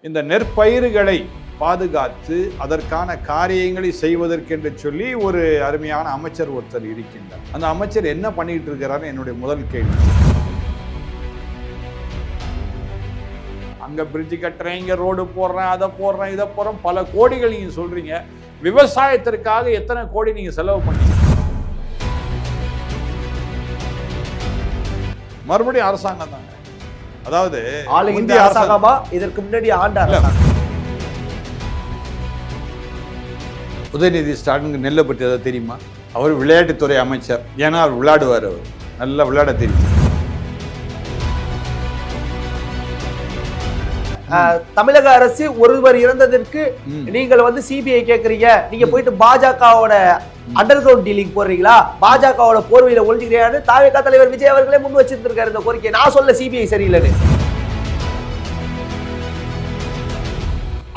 இந்த நெற்பயிர்களை பாதுகாத்து அதற்கான காரியங்களை செய்வதற்கென்று சொல்லி ஒரு அருமையான அமைச்சர் ஒருத்தர் இருக்கின்றார். அந்த அமைச்சர் என்ன பண்ணிட்டு இருக்கிறார் என்னுடைய முதல் கேள்வி. அங்க பிரிட்ஜ் கட்டுறேன், இங்க ரோடு போடுறேன், அதை போடுறேன், இதை போடுறேன், பல கோடிகள் நீங்க சொல்றீங்க. விவசாயத்திற்காக எத்தனை கோடி நீங்க செலவு பண்ணீங்க? மறுபடியும் அரசாங்கம் தாங்க. அதாவது இந்திய அரசாங்கமா இதற்கு முன்னாடி ஆண்ட அரசாங்கம். உதயநிதி ஸ்டாலினுக்கு நெல்லை பற்றி எதாவது தெரியுமா? அவர் விளையாட்டுத்துறை அமைச்சர். ஏன்னா அவர் விளையாடுவார், அவர் நல்லா விளையாட தெரியும். தமிழக அரசு ஒருவர் இறந்ததற்கு நீங்கள் சிபிஐ கேக்குறீங்க, நீங்க போயிட்டு பாஜகவோட அண்டர் கிரவுண்ட் டீலிங் போடுறீங்களா, பாஜகவோட போர்வையில ஒழிஞ்சுக்கிறாரு தாவேகா தலைவர் விஜய் அவர்களே முன் வச்சிருந்திருக்காரு இந்த கோரிக்கை. நான் சொல்ல சிபிஐ சரியில்லைன்னு.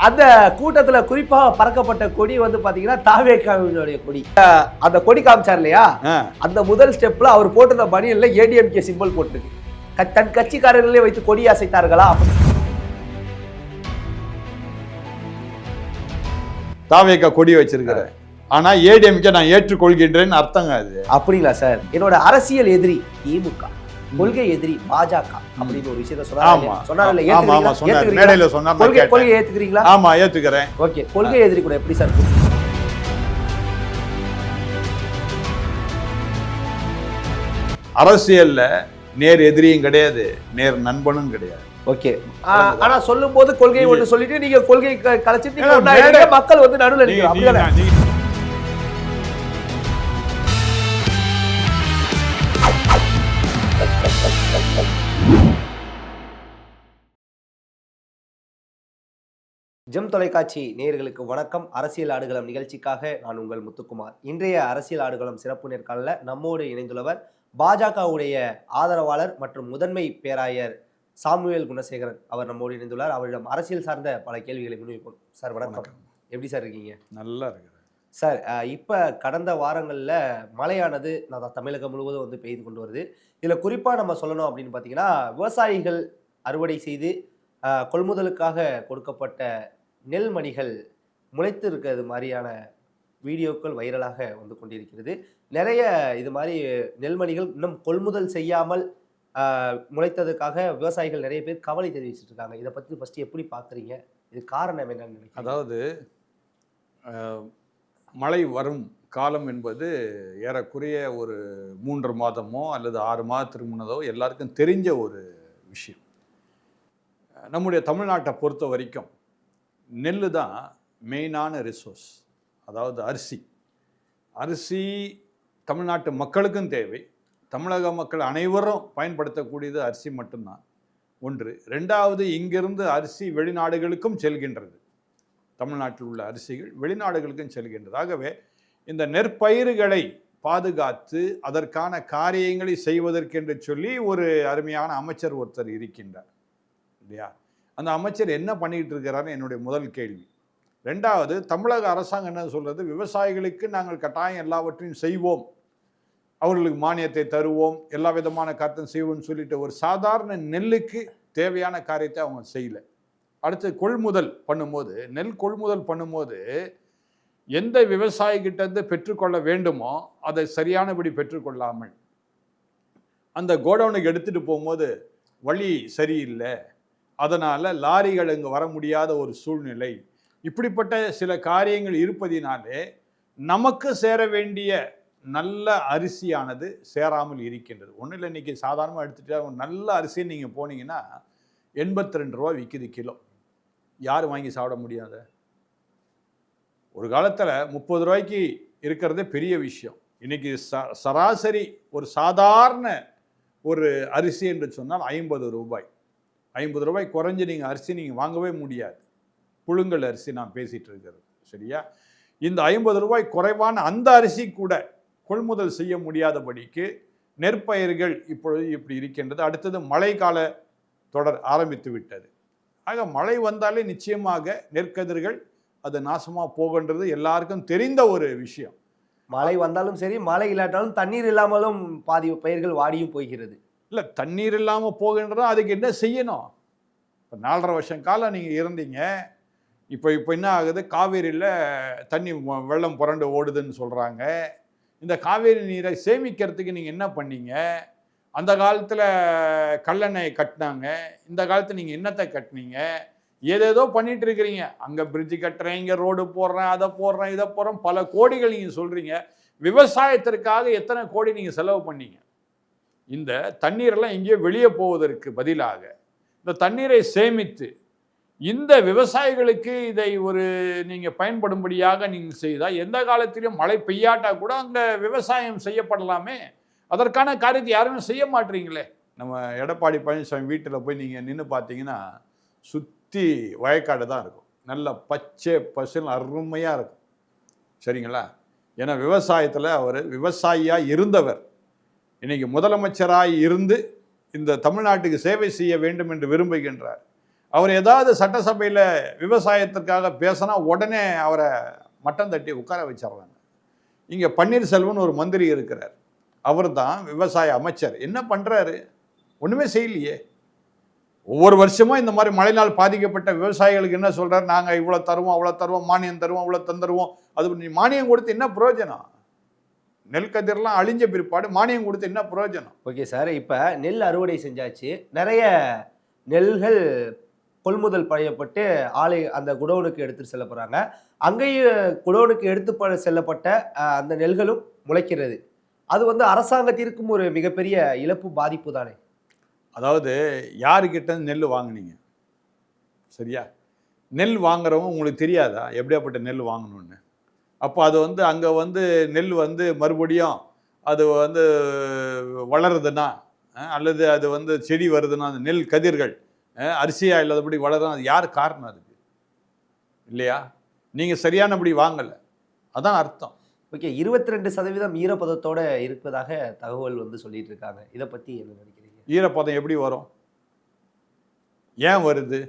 அந்த கூட்டத்துல குறிப்பாக பறக்கப்பட்ட கொடி பாத்தீங்கன்னா தாவேகாவினுடைய கொடி. அந்த கொடி காமிச்சார் இல்லையா, அந்த முதல் ஸ்டெப்ல அவர் போட்டிருந்த பணியில ஏடிஎம்கே சிம்பிள் போட்டிருக்கு. தன் கட்சிக்காரர்களே வைத்து கொடி அசைத்தார்களா? தாவேகா கொடி வச்சிருக்கிறேன், ஆனா ஏடிஎம்கே நான் ஏற்றுக்கொள்கின்றேன் அர்த்தங்க அது. அப்படிங்களா சார்? என்னோட அரசியல் எதிரி திமுக, கொள்கை எதிரி பாஜக அப்படின்னு ஒரு விஷயத்தை கொள்கை ஏத்துக்கிறீங்களா? ஆமா ஏத்துக்கிறேன். ஓகே, கொள்கை எதிரி கூட எப்படி சார்? அரசியல்ல நேர் எதிரியும் கிடையாது, நேர் நண்பனும் கிடையாது. ஓகே, ஆனா சொல்லும் போது கொள்கை ஒன்று சொல்லிட்டு நீங்க கொள்கை கலைச்சிட்டு மக்கள் நடுவில் நிற்கிறாங்க. ஜெம் தொலைக்காட்சி நேயர்களுக்கு வணக்கம். அரசியல் ஆடுகளம் நிகழ்ச்சிக்காக நான் உங்கள் முத்துக்குமார். இன்றைய அரசியல் ஆடுகளம் சிறப்பு நேர்காணல நம்மோடு இணைந்துள்ளவர் பாஜகவுடைய ஆதரவாளர் மற்றும் முதன்மை பேராயர் சாமுவேல் குணசேகரன். அவர் நம்மோடு இணைந்துள்ளார். அவரிடம் அரசியல் சார்ந்த பல கேள்விகளை முன்வைப்போம். சார் வணக்கம். எப்படி சார் இருக்கீங்க? நல்லா இருக்கிறேன் சார். இப்போ கடந்த வாரங்களில் மழையானது தமிழகம் முழுவதும் பெய்து கொண்டு வருது. இதில் குறிப்பாக நம்ம சொல்லணும் அப்படின்னு பார்த்தீங்கன்னா, விவசாயிகள் அறுவடை செய்து கொள்முதலுக்காக கொடுக்கப்பட்ட நெல்மணிகள் முளைத்து இருக்கிறது மாதிரியான வீடியோக்கள் வைரலாக கொண்டிருக்கிறது. நிறைய இது மாதிரி நெல்மணிகள் இன்னும் கொள்முதல் செய்யாமல் முளைத்ததுக்காக விவசாயிகள் நிறைய பேர் கவலை தெரிவிச்சுட்டு இருக்காங்க. இதை பற்றி ஃபர்ஸ்ட் எப்படி பார்க்குறீங்க? இது காரணம் என்னன்னு நினைக்கிறீங்க? அதாவது மழை வரும் காலம் என்பது ஏறக்குறைய ஒரு 3 மாதமோ அல்லது 6 மாதத்துக்கு முன்னதோ எல்லாருக்கும் தெரிஞ்ச ஒரு விஷயம். நம்முடைய தமிழ்நாட்டை பொறுத்த வரைக்கும் நெல் தான் மெயினான ரிசோர்ஸ். அதாவது அரிசி தமிழ்நாட்டு மக்களுக்கும் தேவை. தமிழக மக்கள் அனைவரும் பயன்படுத்தக்கூடியது அரிசி மட்டும்தான் ஒன்று. ரெண்டாவது, இங்கிருந்து அரிசி வெளிநாடுகளுக்கும் செல்கின்றது. தமிழ்நாட்டில் உள்ள அரிசிகள் வெளிநாடுகளுக்கும் செல்கின்றது. ஆகவே இந்த நெற்பயிர்களை பாதுகாத்து அதற்கான காரியங்களை செய்வதற்கென்று சொல்லி ஒரு அருமையான அமைச்சர் ஒருத்தர் இருக்கின்றார் இல்லையா? அந்த அமைச்சர் என்ன பண்ணிட்டு இருக்கிறாருன்னு என்னுடைய முதல் கேள்வி. ரெண்டாவது, தமிழக அரசாங்கம் என்ன சொல்றது, விவசாயிகளுக்கு நாங்கள் கட்டாயம் எல்லாவற்றையும் செய்வோம், அவர்களுக்கு மானியத்தை தருவோம், எல்லா விதமான காரியத்தையும் செய்வோம்னு சொல்லிட்டு ஒரு சாதாரண நெல்லுக்கு தேவையான காரியத்தை அவங்க செய்யல. அடுத்து கொள்முதல் பண்ணும்போது, நெல் கொள்முதல் பண்ணும்போது எந்த விவசாயிகிட்ட பெற்றுக்கொள்ள வேண்டுமோ அதை சரியானபடி பெற்றுக்கொள்ளாமல் அந்த கோடவுனுக்கு எடுத்துட்டு போகும்போது வழி சரியில்லை, அதனால லாரிகள் இங்கு வர முடியாத ஒரு சூழ்நிலை, இப்படிப்பட்ட சில காரியங்கள் இருப்பதினாலே நமக்கு சேர வேண்டிய நல்ல அரிசியானது சேராமல் இருக்கின்றது. ஒன்றும் இல்லை, இன்னைக்கு சாதாரணமாக எடுத்துகிட்டா நல்ல அரிசின்னு நீங்கள் போனீங்கன்னா 82 ரூபா விற்கிது கிலோ. யார் வாங்கி சாப்பிட முடியாத? ஒரு காலத்தில் 30 ரூபாய்க்கு இருக்கிறதே பெரிய விஷயம். இன்னைக்கு சராசரி ஒரு சாதாரண ஒரு அரிசி என்று சொன்னால் 50 ரூபாய். 50 ரூபாய் குறைஞ்சி நீங்கள் அரிசி நீங்கள் வாங்கவே முடியாது. புழுங்கல் அரிசி நான் பேசிகிட்டு இருக்கிறது, சரியா? இந்த 50 ரூபாய் குறைவான அந்த அரிசி கூட கொள்முதல் செய்ய முடியாதபடிக்கு நெற்பயிர்கள் இப்பொழுது இப்படி இருக்கின்றது. அடுத்தது மழைக்கால தொடர் ஆரம்பித்து விட்டது. ஆக மழை வந்தாலே நிச்சயமாக நெற்கதிர்கள் அது நாசமாக போகின்றது எல்லாருக்கும் தெரிந்த ஒரு விஷயம். மழை வந்தாலும் சரி, மழை இல்லாட்டாலும் தண்ணீர் இல்லாமலும் பாதி பயிர்கள் வாடியும் போகிறது. இல்லை, தண்ணீர் இல்லாமல் போகின்றதா, அதுக்கு என்ன செய்யணும்? இப்போ 4.5 வருஷம் காலம் நீங்கள் இருந்தீங்க. இப்போ என்ன ஆகுது, காவேரியில் தண்ணி வெள்ளம் புரண்டு ஓடுதுன்னு சொல்கிறாங்க. இந்த காவேரி நீரை சேமிக்கிறதுக்கு நீங்கள் என்ன பண்ணீங்க? அந்த காலத்தில் கல்லணை கட்டினாங்க, இந்த காலத்தில் நீங்கள் என்னத்தை கட்டினீங்க? ஏதேதோ பண்ணிட்டு இருக்கிறீங்க. அங்கே பிரிட்ஜு கட்டுறேன், இங்கே ரோடு போடுறேன், அதை போடுறேன், இதை போடுறேன், பல கோடிகள் நீங்கள் சொல்கிறீங்க. விவசாயத்திற்காக எத்தனை கோடி நீங்கள் செலவு பண்ணீங்க? இந்த தண்ணீரெல்லாம் எங்கேயோ வெளியே போவதற்கு பதிலாக இந்த தண்ணீரை சேமித்து இந்த விவசாயிகளுக்கு இதை ஒரு நீங்கள் பயன்படும்படியாக நீங்கள் செய்தால் எந்த காலத்திலும் மழை பெய்யாட்டா கூட அங்கே விவசாயம் செய்யப்படலாமே. அதற்கான காரியத்தை யாருமே செய்ய மாட்டீங்களே. நம்ம எடப்பாடி பழனிசாமி வீட்டில் போய் நீங்கள் நின்று பார்த்தீங்கன்னா சுற்றி வயக்காடு தான் இருக்கும். நல்ல பச்சை பசுன்னு அருமையாக இருக்கும். சரிங்களா? ஏன்னா விவசாயத்தில் அவர் விவசாயியாக இருந்தவர். இன்னைக்கு முதலமைச்சராக இருந்து இந்த தமிழ்நாட்டுக்கு சேவை செய்ய வேண்டும் என்று விரும்புகின்றார். அவர் ஏதாவது சட்டசபையில் விவசாயத்திற்காக பேசினா உடனே அவரை மட்டம் தட்டி உட்கார வச்சிடுறாங்க. இங்கே பன்னீர்செல்வம்னு ஒரு மந்திரி இருக்கிறார். அவர் தான் விவசாய அமைச்சர். என்ன பண்ணுறாரு? ஒன்றுமே செய்யலையே. ஒவ்வொரு வருஷமும் இந்த மாதிரி மழைநாள் பாதிக்கப்பட்ட விவசாயிகளுக்கு என்ன சொல்கிறார்? நாங்கள் இவ்வளோ தருவோம், அவ்வளோ தருவோம், மானியம் தருவோம், அவ்வளோ தந்துடுவோம். அது மானியம் கொடுத்து என்ன பிரயோஜனம்? நெல் கதிரெல்லாம் அழிஞ்ச பிற்பாடு மானியம் கொடுத்து என்ன பிரயோஜனம்? ஓகே சார், இப்போ நெல் அறுவடை செஞ்சாச்சு, நிறைய நெல்கள் கொள்முதல் செய்யப்பட்டு ஆலை அந்த குடோனுக்கு எடுத்துட்டு செல்ல போகிறாங்க. அங்கேயும் குடோனுக்கு எடுத்து செல்லப்பட்ட அந்த நெல்களும் முளைக்கிறது. அது வந்து அரசாங்கத்திற்கும் ஒரு மிகப்பெரிய இழப்பு, பாதிப்பு தானே. அதாவது யாருக்கிட்ட நெல் வாங்கினீங்க? சரியா? நெல் வாங்குறவங்க உங்களுக்கு தெரியாதா எப்படியாப்பட்ட நெல் வாங்கணும்னு? அப்போ அது வந்து அங்கே வந்து நெல் வந்து மறுபடியும் அது வந்து வளருதுன்னா அல்லது அது வந்து செடி வருதுன்னா அந்த நெல் கதிர்கள் அரிசியாக இல்லாதபடி வளரும். அது யார் காரணம்? அதுக்கு இல்லையா? நீங்கள் சரியானபடி வாங்கலை, அதான் அர்த்தம். ஓகே, 22% ஈரப்பதத்தோட இருப்பதாக தகவல் வந்து சொல்லிட்டு இருக்காங்க. இதை பற்றி என்ன நினைக்கிறீங்க? ஈரப்பதம் எப்படி வரும்? ஏன் வருது?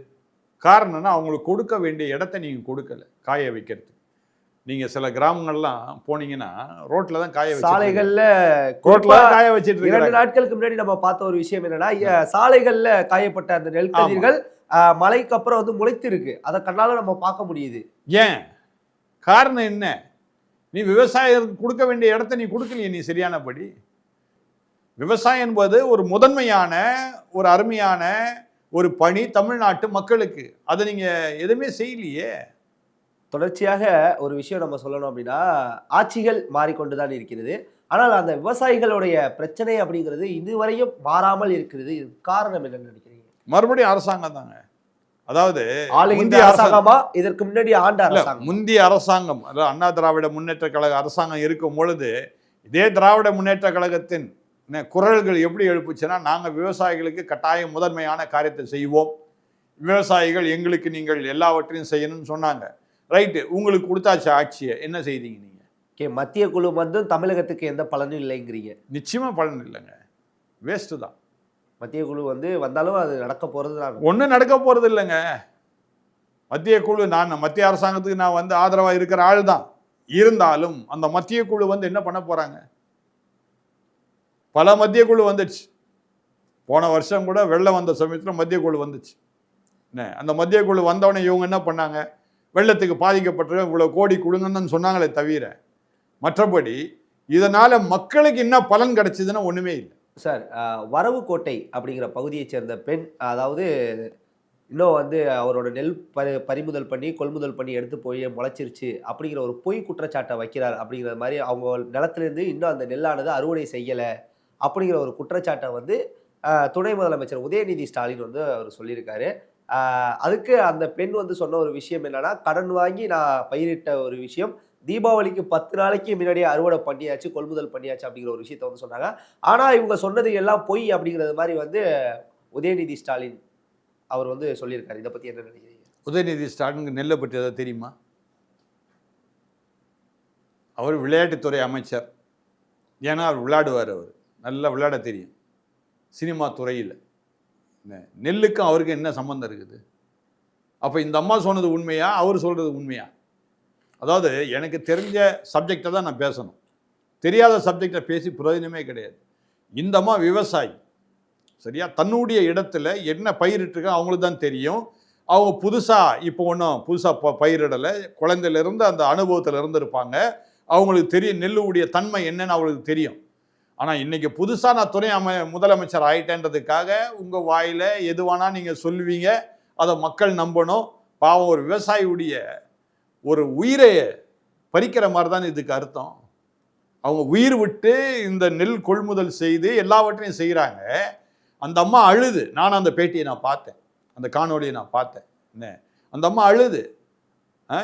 காரணம்னா அவங்களுக்கு கொடுக்க வேண்டிய இடத்த நீங்கள் கொடுக்கல காய வைக்கிறதுக்கு. நீங்கள் சில கிராமங்கள்லாம் போனீங்கன்னா ரோட்டில் தான் காய வச்சு, சாலைகளில் ரோட்டில் காய வச்சுட்டு 2 நாட்களுக்கு முன்னாடி நம்ம பார்த்த ஒரு விஷயம் என்னன்னா, சாலைகளில் காயப்பட்ட அந்த நெல் கதிர்கள் மழைக்கு அப்புறம் வந்து முளைத்து இருக்கு. அதை கண்ணால நம்ம பார்க்க முடியுது. ஏன்? காரணம் என்ன? நீ விவசாயிகளுக்கு கொடுக்க வேண்டிய இடத்த நீ கொடுக்கலையே நீ சரியானபடி. விவசாயம் என்பது ஒரு முதன்மையான ஒரு அருமையான ஒரு பணி தமிழ்நாட்டு மக்களுக்கு. அதை நீங்கள் எதுவுமே செய்யலையே. தொடர்ச்சியாக ஒரு விஷயம் நம்ம சொல்லணும் அப்படின்னா, ஆட்சிகள் மாறிக்கொண்டு தான் இருக்கிறது. ஆனால் அந்த விவசாயிகளுடைய பிரச்சனை அப்படிங்கிறது இதுவரையும் மாறாமல் இருக்கிறது. இது காரணம் என்னன்னு நினைக்கிறீங்க? மறுபடியும் அரசாங்கம் தாங்க. அதாவது முந்தைய அரசாங்கமா இதற்கு முன்னாடி ஆண்ட அரசாங்கம்? முந்தைய அரசாங்கம், அதாவது அண்ணா திராவிட முன்னேற்ற கழக அரசாங்கம் இருக்கும் பொழுது இதே திராவிட முன்னேற்ற கழகத்தின் குரல்கள் எப்படி எழுப்புச்சுன்னா, நாங்கள் விவசாயிகளுக்கு கட்டாயம் முதன்மையான காரியத்தை செய்வோம், விவசாயிகள் எங்களுக்கு நீங்கள் எல்லாவற்றையும் செய்யணும்னு சொன்னாங்க. ரைட்டு, உங்களுக்கு கொடுத்தாச்சு ஆட்சியை, என்ன செய்தீங்க நீங்கள்? ஓகே, மத்திய குழு வந்து தமிழகத்துக்கு எந்த பலனும் இல்லைங்கிறீங்க? நிச்சயமாக பலன் இல்லைங்க, வேஸ்ட்டு தான். மத்திய குழு வந்து வந்தாலும் அது நடக்க போகிறது ஒன்றும் நடக்க போகிறது இல்லைங்க. மத்திய குழு, நான் மத்திய அரசாங்கத்துக்கு நான் வந்து ஆதரவாக இருக்கிற ஆள் தான். இருந்தாலும் அந்த மத்திய குழு வந்து என்ன பண்ண போகிறாங்க? பல மத்திய குழு வந்துடுச்சு. போன வருஷம் கூட வெள்ளம் வந்த சமயத்தில் மத்திய குழு வந்துச்சு. என்ன அந்த மத்திய குழு வந்தவொடனே இவங்க என்ன பண்ணாங்க? வெள்ளத்துக்கு பாதிக்கப்பட்ட இவ்வளோ கோடி கொடுங்கன்னு சொன்னாங்களே தவிர மற்றபடி இதனால் மக்களுக்கு என்ன பலன் கிடைச்சதுன்னா ஒன்றுமே இல்லை. சார், வரவு கோட்டை அப்படிங்கிற பகுதியை சேர்ந்த பெண், அதாவது இன்னும் வந்து அவரோட நெல் பறிமுதல் பண்ணி கொள்முதல் பண்ணி எடுத்து போய் முளைச்சிருச்சு அப்படிங்கிற ஒரு பொய் குற்றச்சாட்டை வைக்கிறார். அப்படிங்கிற மாதிரி அவங்க நிலத்திலேருந்து இன்னும் அந்த நெல்லானது அறுவடை செய்யலை அப்படிங்கிற ஒரு குற்றச்சாட்டை வந்து துணை முதலமைச்சர் உதயநிதி ஸ்டாலின் வந்து அவர் சொல்லியிருக்காரு. அதுக்கு அந்த பெண் வந்து சொன்ன ஒரு விஷயம் என்னன்னா, கடன் வாங்கி நான் பயிரிட்ட ஒரு விஷயம் தீபாவளிக்கு 10 நாளைக்கு முன்னாடியே அறுவடை பண்ணியாச்சு, கொள்முதல் பண்ணியாச்சு அப்படிங்கிற ஒரு விஷயத்த வந்து சொன்னாங்க. ஆனால் இவங்க சொன்னது எல்லாம் பொய் அப்படிங்கிறது மாதிரி வந்து உதயநிதி ஸ்டாலின் அவர் வந்து சொல்லியிருக்காரு. இதை பற்றி என்ன நினைக்கிறீங்க? உதயநிதி ஸ்டாலினுக்கு நெல்லை பற்றி எதாவது தெரியுமா? அவர் விளையாட்டுத்துறை அமைச்சர். ஏன்னா அவர் விளையாடுவார், அவர் நல்லா விளையாட தெரியும். சினிமா துறையில் நெல்லுக்கும் அவருக்கு என்ன சம்மந்தம் இருக்குது? அப்போ இந்த அம்மா சொன்னது உண்மையா, அவர் சொல்கிறது உண்மையா? அதாவது எனக்கு தெரிஞ்ச சப்ஜெக்டை தான் நான் பேசணும், தெரியாத சப்ஜெக்டை பேசி பிரயோஜனமே கிடையாது. இந்த அம்மா விவசாயி, சரியா? தன்னுடைய இடத்துல என்ன பயிரிட்டுருக்க அவங்களுக்கு தான் தெரியும். அவங்க புதுசாக இப்போ ஒன்றும் புதுசாக பயிரிடலை, குழந்தையிலேருந்து அந்த அனுபவத்தில் இருந்திருப்பாங்க. அவங்களுக்கு தெரியும் நெல்லுடைய தன்மை என்னன்னு அவங்களுக்கு தெரியும். ஆனால் இன்றைக்கி புதுசாக நான் துணை முதலமைச்சர் ஆகிட்டேன்றதுக்காக உங்கள் வாயில் எதுவானா நீங்கள் சொல்லுவீங்க, அதை மக்கள் நம்பணும். பாவம் ஒரு விவசாயியுடைய ஒரு உயிரை பறிக்கிற மாதிரி தான் இதுக்கு அர்த்தம். அவங்க உயிர் விட்டு இந்த நெல் கொள்முதல் செய்து எல்லாவற்றையும் செய்கிறாங்க. அந்த அம்மா அழுது, நான் அந்த பேட்டியை நான் பார்த்தேன், அந்த காணொலியை நான் பார்த்தேன். என்ன அந்த அம்மா அழுது,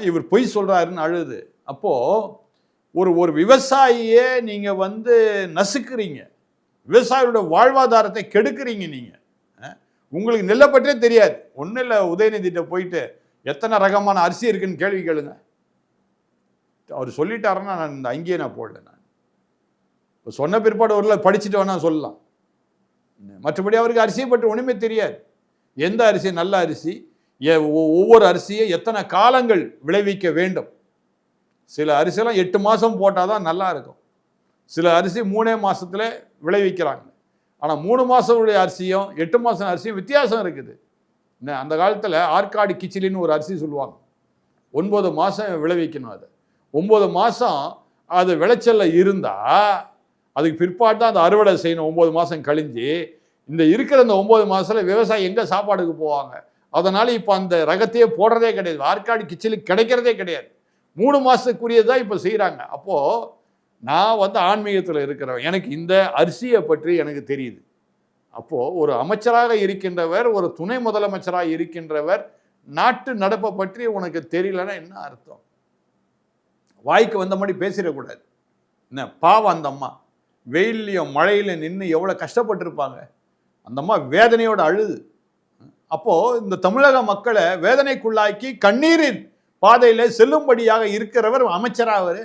இவர் பொய் சொல்கிறாருன்னு அழுது. அப்போது ஒரு விவசாயியே நீங்கள் வந்து நசுக்கிறீங்க, விவசாயியோட வாழ்வாதாரத்தை கெடுக்கிறீங்க. நீங்கள் உங்களுக்கு நெல்லை பற்றியே தெரியாது. ஒன்றும் இல்லை, உதயநிதிட்ட போயிட்டு எத்தனை ரகமான அரிசி இருக்குன்னு கேள்வி கேளுங்க. அவர் சொல்லிட்டாருன்னா நான் இந்த அங்கேயே நான் போடல. நான் இப்போ சொன்ன பிற்பாடு ஒரு படிச்சுட்டு வேணா சொல்லலாம். மற்றபடி அவருக்கு அரிசியை பற்றி ஒன்றுமே தெரியாது. எந்த அரிசி நல்ல அரிசி, ஒவ்வொரு அரிசியை எத்தனை காலங்கள் விளைவிக்க வேண்டும். சில அரிசியெல்லாம் 8 மாதம் போட்டால் தான் நல்லா இருக்கும். சில அரிசி 3 மாதத்தில் விளைவிக்கிறாங்க. ஆனால் 3 மாதத்துடைய அரிசியும் 8 மாதம் அரிசியும் வித்தியாசம் இருக்குது. அந்த காலத்தில் ஆற்காடு கிச்சிலின்னு ஒரு அரிசி சொல்லுவாங்க. 9 மாதம் விளைவிக்கணும். அது 9 மாதம் அது விளைச்சலில் இருந்தால் அதுக்கு பிற்பாடு தான் அந்த அறுவடை செய்யணும். 9 மாதம் கழிஞ்சு இந்த இருக்கிற அந்த 9 மாதத்தில் விவசாயி எங்கே சாப்பாடுக்கு போவாங்க? அதனால் இப்போ அந்த ரகத்தையே போடுறதே கிடையாது. ஆற்காடு கிச்சிலி கிடைக்கிறதே கிடையாது. 3 மாதத்துக்குரியது தான் இப்போ செய்கிறாங்க. அப்போது நான் வந்து ஆன்மீகத்தில் இருக்கிறவன், எனக்கு இந்த அரிசியை பற்றி எனக்கு தெரியுது. அப்போது ஒரு அமைச்சராக இருக்கின்றவர், ஒரு துணை முதலமைச்சராக இருக்கின்றவர், நாட்டு நடப்பை பற்றி உனக்கு தெரியலன்னா என்ன அர்த்தம்? வாய்க்கு வந்த மாதிரி பேசிடக்கூடாது. என்ன பாவம் அந்த அம்மா வெயிலையும் மழையில நின்று எவ்வளோ கஷ்டப்பட்டிருப்பாங்க. அந்த அம்மா வேதனையோட அழுது. அப்போது இந்த தமிழக மக்களை வேதனைக்குள்ளாக்கி கண்ணீரின் பாதையில் செல்லும்படியாக இருக்கிறவர் அமைச்சராக. அவர்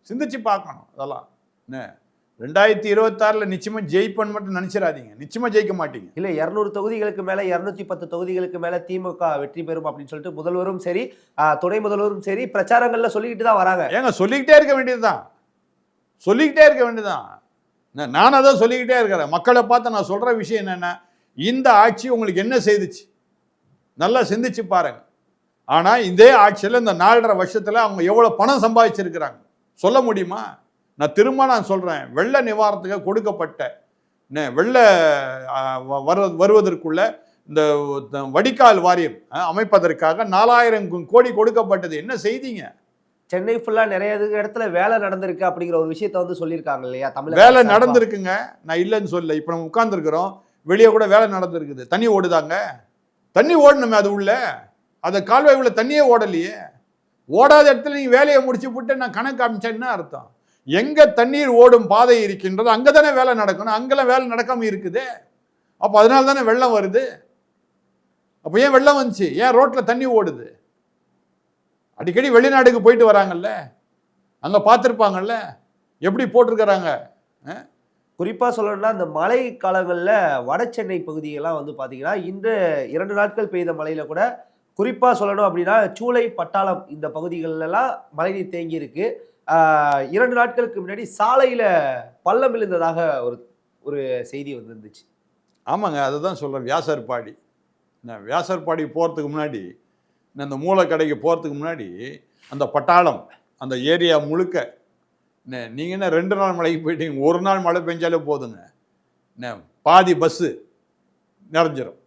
சிந்திச்சு பார்க்கணும். அதெல்லாம் என்ன 2026 நிச்சயமா ஜெயிப்பன்னு மட்டும் நினைச்சிடாதீங்க. நிச்சயமா ஜெயிக்க மாட்டீங்க. இல்லை, 200 தொகுதிகளுக்கு மேலே 210 தொகுதிகளுக்கு மேலே திமுக வெற்றி பெறும் அப்படின்னு சொல்லிட்டு முதல்வரும் சரி துணை முதல்வரும் சரி பிரச்சாரங்கள்ல சொல்லிக்கிட்டு தான் வராங்க. ஏங்க சொல்லிக்கிட்டே இருக்க வேண்டியதுதான், சொல்லிக்கிட்டே இருக்க வேண்டியதுதான். நான் அதான் சொல்லிக்கிட்டே இருக்கிறேன். மக்களை பார்த்து நான் சொல்ற விஷயம் என்னன்னா, இந்த ஆட்சி உங்களுக்கு என்ன செய்துச்சு நல்லா சிந்திச்சு பாருங்க. ஆனால் இதே ஆட்சியில் இந்த 4.5 வருஷத்தில் அவங்க எவ்வளோ பணம் சம்பாதிச்சிருக்கிறாங்க சொல்ல முடியுமா? நான் சொல்கிறேன், வெள்ள நிவாரணத்துக்கு கொடுக்கப்பட்ட வெள்ள வருவதற்குள்ள இந்த வடிகால் வாரியம் அமைப்பதற்காக 4000 கோடி கொடுக்கப்பட்டது. என்ன செய்தீங்க? சென்னை ஃபுல்லாக நிறைய இடத்துல வேலை நடந்திருக்கு அப்படிங்கிற ஒரு விஷயத்த வந்து சொல்லியிருக்காங்க இல்லையா? தமிழ் வேலை நடந்திருக்குங்க, நான் இல்லைன்னு சொல்ல. இப்போ நம்ம உட்கார்ந்துருக்கிறோம், வெளியே கூட வேலை நடந்திருக்குது. தண்ணி ஓடுதாங்க, தண்ணி ஓடணுமே. அது உள்ள அந்த கால்வாய் உள்ள தண்ணியே ஓடலையே. ஓடாத இடத்துல நீங்கள் வேலையை முடிச்சு விட்டு நான் கணக்கு காமிச்சேன்னு அர்த்தம். எங்கே தண்ணீர் ஓடும் பாதை இருக்கின்றதோ அங்கே தானே வேலை நடக்கணும். அங்கெல்லாம் வேலை நடக்காமல் இருக்குது. அப்போ அதனால தானே வெள்ளம் வருது. அப்போ ஏன் வெள்ளம் வந்துச்சு? ஏன் ரோட்டில் தண்ணி ஓடுது? அடிக்கடி வெளிநாடுக்கு போயிட்டு வராங்கல்ல, அங்கே பார்த்துருப்பாங்கல்ல எப்படி போட்டிருக்கிறாங்க. குறிப்பாக சொல்லணும்னா இந்த மழை காலங்களில் வட சென்னை பகுதியெல்லாம் வந்து பார்த்தீங்கன்னா இந்த 2 நாட்கள் பெய்த மழையில் கூட குறிப்பாக சொல்லணும் அப்படின்னா சூளை பட்டாளம் இந்த பகுதிகளெல்லாம் மழைநீர் தேங்கி இருக்கு. 2 நாட்களுக்கு முன்னாடி சாலையில் பள்ளம் விழுந்ததாக ஒரு செய்தி வந்துருந்துச்சு. ஆமாங்க, அதை தான் சொல்கிறேன். வியாசர்பாடி போகிறதுக்கு முன்னாடி, அந்த மூலக்கடைக்கு போகிறதுக்கு முன்னாடி அந்த பட்டாளம் அந்த ஏரியா முழுக்க நீங்கள் என்ன 2 நாள் மழைக்கு போயிட்டீங்க. 1 நாள் மழை பெஞ்சாலே போதுங்க, பாதி பஸ்ஸு நிறைஞ்சிரும்.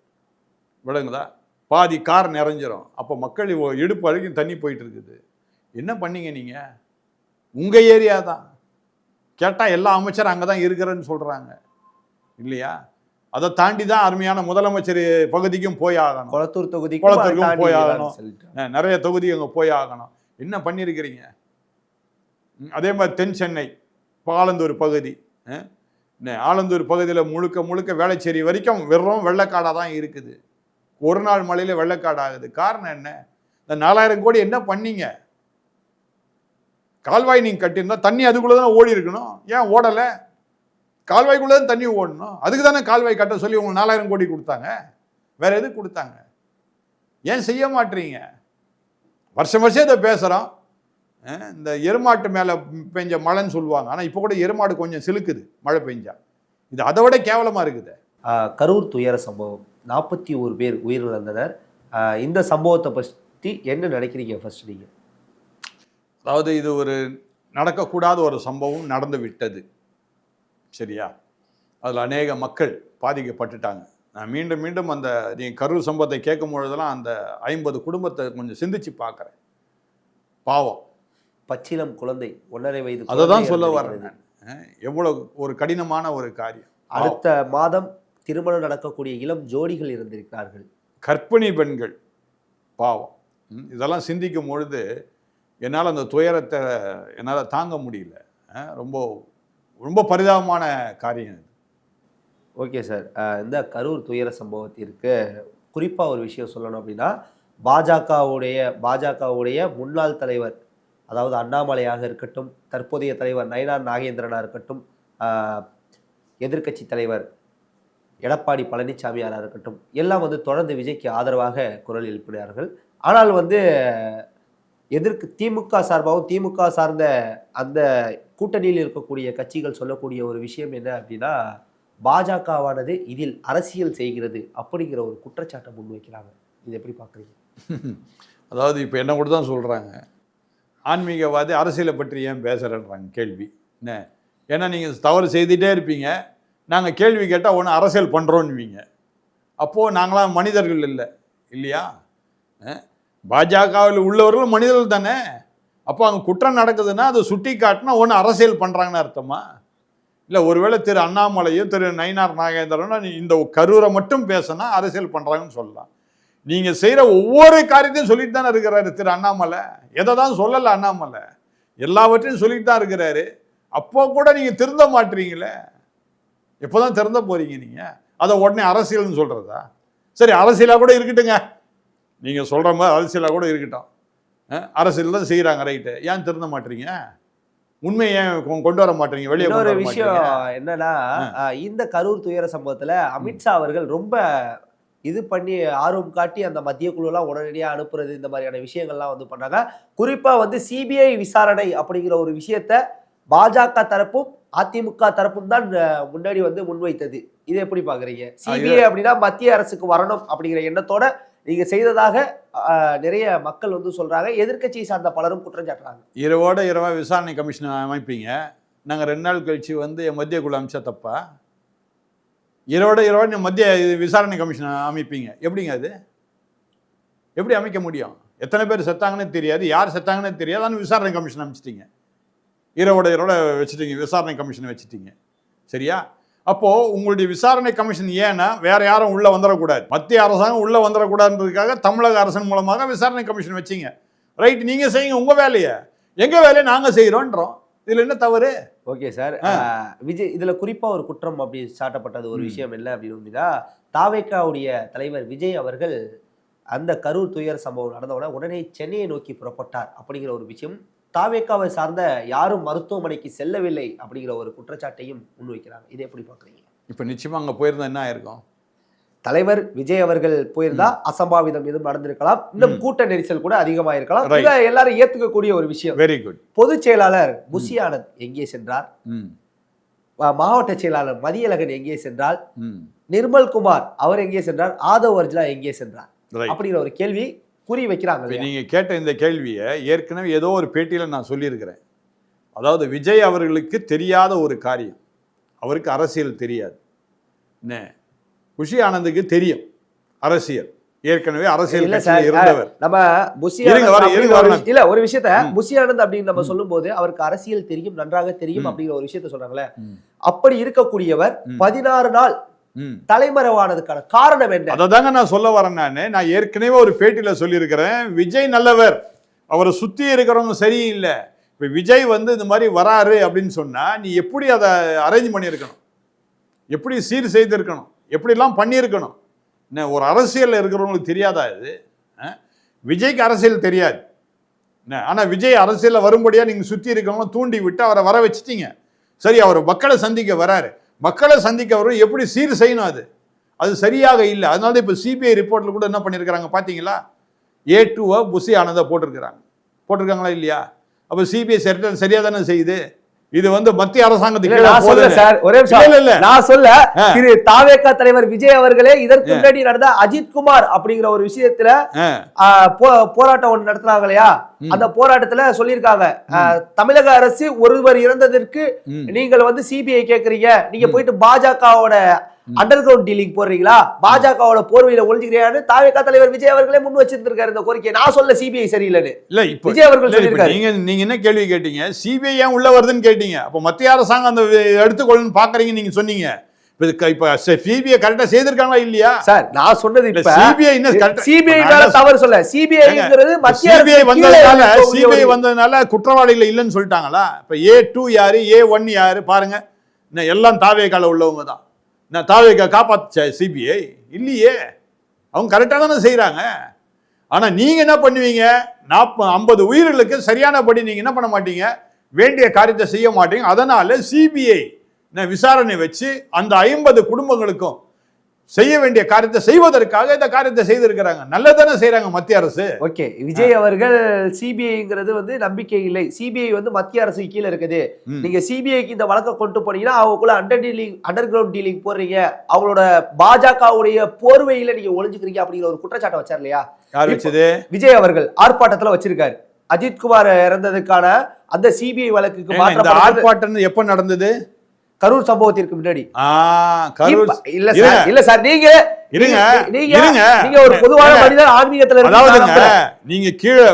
விடுங்களா? பாதி கார் நிறைஞ்சிரும். அப்போ மக்கள் இடுப்பு வரைக்கும் தண்ணி போயிட்டு இருக்குது. என்ன பண்ணீங்க நீங்கள்? உங்கள் ஏரியா தான் கேட்டால் எல்லா அமைச்சரும் அங்கே தான் இருக்கிறேன்னு சொல்கிறாங்க இல்லையா? அதை தாண்டி தான் அருமையான முதலமைச்சர் பகுதிக்கும் போய் ஆகணும், குளத்தூர் தொகுதிக்கும் போய் ஆகணும், நிறைய தொகுதி அங்கே போய் ஆகணும். என்ன பண்ணியிருக்கிறீங்க? அதே மாதிரி தென் சென்னை ஆலந்தூர் பகுதி, ஆலந்தூர் பகுதியில் முழுக்க முழுக்க வேளச்சேரி வரைக்கும் வெறும் வெள்ளக்காடாக தான் இருக்குது. 1 நாள் மழையில் வெள்ளக்காடு ஆகுது. காரணம் என்ன? இந்த 4000 கோடி என்ன பண்ணீங்க? கால்வாய் நீங்கள் கட்டியிருந்தா தண்ணி அதுக்குள்ளே தானே ஓடி இருக்கணும். ஏன் ஓடலை? கால்வாய்க்குள்ளே தான் தண்ணி ஓடணும். அதுக்கு தானே கால்வாய் கட்ட சொல்லி உங்களுக்கு 4000 கோடி கொடுத்தாங்க. வேற எதுக்கு கொடுத்தாங்க? ஏன் செய்ய மாட்டீங்க? வருஷம் இதை பேசுகிறோம். இந்த எருமாட்டு மேலே பெஞ்ச மழைன்னு சொல்லுவாங்க. ஆனால் இப்போ கூட எருமாடு கொஞ்சம் சிலுக்குது மழை பெஞ்சா. இது அதை விட கேவலமாக இருக்குது. கரூர் துயர சம்பவம் 41 பேர் உயிரிழந்தனர். இந்த சம்பவத்தை பற்றி என்ன நினைக்கிறீங்க ஃபர்ஸ்ட் நீங்க? அதாவது இது ஒரு நடக்கக்கூடாத ஒரு சம்பவம் நடந்து விட்டது, சரியா? அதில் அநேக மக்கள் பாதிக்கப்பட்டுட்டாங்க. நான் மீண்டும் மீண்டும் அந்த நீங்கள் கரூர் சம்பவத்தை கேட்கும் பொழுதெல்லாம் அந்த 50 குடும்பத்தை கொஞ்சம் சிந்திச்சு பார்க்குறேன். பாவம், பச்சிலம் குழந்தை 1.5 வயது அதை தான் சொல்ல வரேன் நான். எவ்வளோ ஒரு கடினமான ஒரு காரியம். அடுத்த மாதம் திருமணம் நடக்கக்கூடிய இளம் ஜோடிகள் இருந்திருக்கிறார்கள். கர்ப்பிணி பெண்கள் பாவம். இதெல்லாம் சிந்திக்கும் பொழுது என்னால் அந்த துயரத்தை என்னால் தாங்க முடியல. ரொம்ப ரொம்ப பரிதாபமான காரியம் இது. ஓகே சார், இந்த கரூர் துயர சம்பவத்திற்கு குறிப்பாக ஒரு விஷயம் சொல்லணும் அப்படின்னா, பாஜகவுடைய முன்னாள் தலைவர், அதாவது அண்ணாமலையாக இருக்கட்டும், தற்போதைய தலைவர் நயினார் நாகேந்திரனாக இருக்கட்டும், எதிர்க்கட்சி தலைவர் எடப்பாடி பழனிசாமியாராக இருக்கட்டும், எல்லாம் தொடர்ந்து விஜய்க்கு ஆதரவாக குரல் எழுப்பினார்கள். ஆனால் திமுக சார்பாகவும் திமுக சார்ந்த அந்த கூட்டணியில் இருக்கக்கூடிய கட்சிகள் சொல்லக்கூடிய ஒரு விஷயம் என்ன அப்படின்னா, பாஜகவானது இதில் அரசியல் செய்கிறது அப்படிங்கிற ஒரு குற்றச்சாட்டை முன்வைக்கிறாங்க. இது எப்படி பார்க்குறீங்க? அதாவது இப்போ என்ன கூட தான் சொல்கிறாங்க, ஆன்மீகவாதி அரசியலை பற்றி ஏன் பேசுகிறேன்றாங்க கேள்வி. என்ன, ஏன்னா நீங்கள் தவறு செய்துகிட்டே இருப்பீங்க, நாங்கள் கேள்வி கேட்டால் ஒன்று அரசியல் பண்ணுறோன்னுவீங்க. அப்போது நாங்களாம் மனிதர்கள் இல்லையா? பாஜகவில் உள்ளவர்களும் மனிதர்கள் தானே. அப்போ அங்கே குற்றம் நடக்குதுன்னா அதை சுட்டி காட்டினா ஒன்று அரசியல் பண்ணுறாங்கன்னு அர்த்தமா? இல்லை ஒருவேளை திரு அண்ணாமலையும் திரு நயினார் நாகேந்திரனும் இந்த கரூரை மட்டும் பேசினா அரசியல் பண்ணுறாங்கன்னு சொல்லலாம். நீங்கள் செய்கிற ஒவ்வொரு காரியத்தையும் சொல்லிட்டு தானே இருக்கிறாரு திரு அண்ணாமலை. எதை தான் சொல்லலை அண்ணாமலை, எல்லாவற்றையும் சொல்லிட்டு தான் இருக்கிறாரு. அப்போ கூட நீங்கள் திருந்த மாட்டீங்களே. எப்போ தான் திறந்த போகிறீங்க நீங்கள்? அதை உடனே அரசியல்னு சொல்கிறதா? சரி, அரசியலாக கூட இருக்கட்டுங்க, நீங்கள் சொல்கிற மாதிரி அரசியலாக கூட இருக்கட்டும். அரசியல் தான் செய்கிறாங்க, ரைட்டு. ஏன் திருந்த மாட்டீங்க? உண்மையை ஏன் கொண்டு வர மாட்டீங்க வெளியே? ஒரு விஷயம் என்னன்னா, இந்த கரூர் துயர சம்பவத்தில் அமித்ஷா அவர்கள் ரொம்ப இது பண்ணி ஆர்வம் காட்டி அந்த மத்திய குழுலாம் உடனடியாக அனுப்புறது, இந்த மாதிரியான விஷயங்கள்லாம் பண்ணாங்க. குறிப்பாக சிபிஐ விசாரணை அப்படிங்கிற ஒரு விஷயத்த பாஜக தரப்பும் அதிமுக தரப்பும் தான் முன்னாடி முன்வைத்தது. இதை எப்படி பாக்குறீங்க? சிபிஐ அப்படின்னா மத்திய அரசுக்கு வரணும் அப்படிங்கிற எண்ணத்தோட நீங்க செய்ததாக நிறைய மக்கள் சொல்றாங்க. எதிர்க்கட்சியை சார்ந்த பலரும் குற்றம் சாட்டுறாங்க. இரவோட இரவா விசாரணை கமிஷன் அமைப்பீங்க, நாங்க 2 நாள் கழிச்சு மத்திய குழு அமைச்சா தப்பா? இரவோட இரவா மத்திய விசாரணை கமிஷன் அமைப்பீங்க, எப்படிங்க அது? எப்படி அமைக்க முடியும்? எத்தனை பேர் செத்தாங்கன்னு தெரியாது, யார் செத்தாங்கன்னு தெரியாது, ஆனால் விசாரணை கமிஷன் அமைச்சிட்டீங்க. இரவோட வச்சுட்டீங்க, விசாரணை கமிஷனை வச்சுட்டீங்க, சரியா? அப்போது உங்களுடைய விசாரணை கமிஷன் ஏன்னா வேற யாரும் உள்ளே வந்துடக்கூடாது, மத்திய அரசாங்கம் உள்ளே வந்துடக்கூடாதுன்றதுக்காக தமிழக அரசின் மூலமாக விசாரணை கமிஷன் வச்சிங்க. ரைட், நீங்கள் செய்யுங்க உங்கள் வேலையை, எங்கள் வேலையை நாங்கள் செய்கிறோன்றோம். இதில் என்ன தவறு? ஓகே சார், விஜய் இதில் குறிப்பாக ஒரு குற்றம் அப்படி சாட்டப்பட்டது ஒரு விஷயம் இல்லை அப்படின்னா, தாவேக்காவுடைய தலைவர் விஜய் அவர்கள் அந்த கரூர் துயர சம்பவம் நடந்தவுடனே உடனே சென்னையை நோக்கி புறப்பட்டார் அப்படிங்கிற ஒரு விஷயம், தாவேக்காவை சார்ந்த யாரும் மருத்துவமனைக்கு செல்லவில்லை அப்படிங்கிற ஒரு குற்றச்சாட்டையும் முன்வைக்கிறாங்க. இதை எப்படி பார்க்குறீங்க? இப்போ நிச்சயமாக அங்கே போயிருந்தா என்ன ஆயிருக்கும்? தலைவர் விஜய் அவர்கள் போயிருந்தா அசம்பாவிதம் எதுவும் நடந்திருக்கலாம், இன்னும் கூட்ட நெரிசல் கூட அதிகமாயிருக்கலாம். எல்லாரும் ஏத்துக்கக்கூடிய ஒரு விஷயம். Very good. பொதுச் செயலாளர் புசி ஆனந்த் எங்கே சென்றார்? மாவட்ட செயலாளர் மதியழகன் எங்கே சென்றார்? நிர்மல்குமார் அவர் எங்கே சென்றார்? ஆதவ் அர்ஜுனா எங்கே சென்றார்? அப்படிங்கிற ஒரு கேள்வி குறி வைக்கிறாங்க. நீங்க கேட்ட இந்த கேள்வியை ஏற்கனவே ஏதோ ஒரு பேட்டியில் நான் சொல்லியிருக்கிறேன். அதாவது விஜய் அவர்களுக்கு தெரியாத ஒரு காரியம், அவருக்கு அரசியல் தெரியாது. என்ன, புஷி ஆனந்துக்கு தெரியும் அரசியல், ஏற்கனவே அரசியல் இருந்தவர். நம்ம இல்ல ஒரு விஷயத்த புஷி ஆனந்த் அப்படின்னு நம்ம சொல்லும் போது அவருக்கு அரசியல் தெரியும், நன்றாக தெரியும் அப்படிங்கிற ஒரு விஷயத்த சொல்றாங்களே. அப்படி இருக்கக்கூடியவர் 16 நாள் தலைமறைவானதுக்கான காரணம் என்ன? அதாங்க நான் சொல்ல வரேன். நான் ஏற்கனவே ஒரு பேட்டியில சொல்லியிருக்கிறேன், விஜய் நல்லவர், அவரை சுத்தி இருக்கிறவங்க சரியில்லை. இப்ப விஜய் இந்த மாதிரி வராரு அப்படின்னு சொன்னா நீ எப்படி அதை அரேஞ்ச் பண்ணியிருக்கணும், எப்படி சீர் செய்திருக்கணும், எப்படிலாம் பண்ணியிருக்கணும். என்ன, ஒரு அரசியல் இருக்கிறவங்களுக்கு தெரியாதா இது? விஜய்க்கு அரசியல் தெரியாது, ஆனா விஜய் அரசியல்ல வரும்படியா நீங்க சுத்தி இருக்கிறவங்க தூண்டி விட்டு அவரை வர வச்சுட்டீங்க. சரி, அவர் மக்களை சந்திக்க வராரு, மக்களை சந்திக்க வரும், எப்படி சீர் செய்யணும், அது சரியாக இல்லை. அதனால தான் இப்போ சிபிஐ ரிப்போர்ட்டில் கூட என்ன பண்ணியிருக்கிறாங்க பார்த்தீங்களா? A2 புஷி ஆனந்தை போட்டிருக்காங்களா இல்லையா? அப்போ சிபிஐ சரியாக தானே செய்யுது. இது வந்து மத்திய அரசாங்கத்துக்கு இல்ல, நான் சொல்ல சார், ஒரே நிமிஷம். இல்ல, இல்ல. நான் சொல்ல ஆ. திரு தாவேகா தலைவர் விஜய் அவர்களே இதற்கு முன்னாடி நடந்த அஜித் குமார் அப்படிங்கிற ஒரு விஷயத்துல போராட்டம் ஒண்ணு நடத்துனாங்க இல்லையா, அந்த போராட்டத்துல சொல்லியிருக்காங்க, தமிழக அரசு ஒருவர் இறந்ததற்கு நீங்கள் வந்து சிபிஐ கேக்குறீங்க, நீங்க போயிட்டு பாஜகவோட அண்டர் கிரவுண்ட் டீலிங் போடுறீங்களா, பாஜகவோட போர்வையில ஒளிஞ்சுக்கிறீங்கன்னு தாவேகா தலைவர் விஜய் அவர்களே முன் வச்சிருந்திருக்காரு இந்த கோரிக்கை. நான் சொல்ல சிபிஐ சரியில்லைன்னு. இல்ல, இப்ப விஜய் அவர்கள் சொல்லியிருக்காரு. நீங்க என்ன கேள்வி கேட்டீங்க? சிபிஐ ஏன் உள்ள வருதுன்னு கேட்டீங்க. அப்ப மத்திய அரசாங்கம் அந்த எடுத்துக்கொள்ளு பாக்குறீங்க நீங்க சொன்னீங்க. இப்ப சிபிஐ கரெக்டா செய்திருக்காங்களா இல்லையா சார்? நான் சொன்னது இப்ப சிபிஐ சிபிஐ மேல தவறு சொல்ல, சிபிஐங்கிறது மத்திய சிபிஐ வந்ததுனால குற்றவாளிகள் இல்லைன்னு சொல்லிட்டாங்களா? இப்ப A2 யாரு, A1 யாரு பாருங்க, எல்லாம் தாவேகால உள்ளவங்க தான். நான் தாவேகா காப்பாற்ற சிபிஐ இல்லையே, அவங்க கரெக்டாக தானே செய்கிறாங்க. ஆனால் நீங்கள் என்ன பண்ணுவீங்க? 50 உயிர்களுக்கு சரியானபடி நீங்கள் என்ன பண்ண மாட்டீங்க, வேண்டிய காரியத்தை செய்ய மாட்டீங்க. அதனால சிபிஐ விசாரணை வச்சு அந்த 50 குடும்பங்களுக்கும் செய்ய வேண்டிய காரியத்தை செய்வதற்காக இந்த காரியத்தை செய்திருக்கிறாங்க. நல்லதானே செய்யறாங்க மத்திய அரசு. ஓகே, விஜய் அவர்கள் சிபிஐங்கிறது வந்து நம்பிக்கை இல்லை, சிபிஐ வந்து மத்திய அரசு கீழே இருக்குது, நீங்க சிபிஐக்கு இந்த வழக்கை கொண்டு போனீங்கன்னா அவங்களுக்குள்ள அண்டர் கிரவுண்ட் டீலிங் போடுறீங்க, அவங்களோட பாஜகவுடைய போர்வையில நீங்க ஒளிஞ்சுக்கிறீங்க அப்படிங்கிற ஒரு குற்றச்சாட்டை வச்சார் இல்லையா? யார் வச்சது? விஜய் அவர்கள் ஆர்ப்பாட்டத்துல வச்சிருக்காரு. அஜித் குமார் இறந்ததுக்கான அந்த சிபிஐ வழக்குக்கு மாற்ற ஆர்ப்பாட்டம் எப்ப நடந்தது? கரூர் சம்பவத்திற்கு முன்னாடி. இல்ல சார், நீங்க ஒரு பொதுவான மனிதர், ஆன்மீகத்துல அதாவது நீங்க கீழே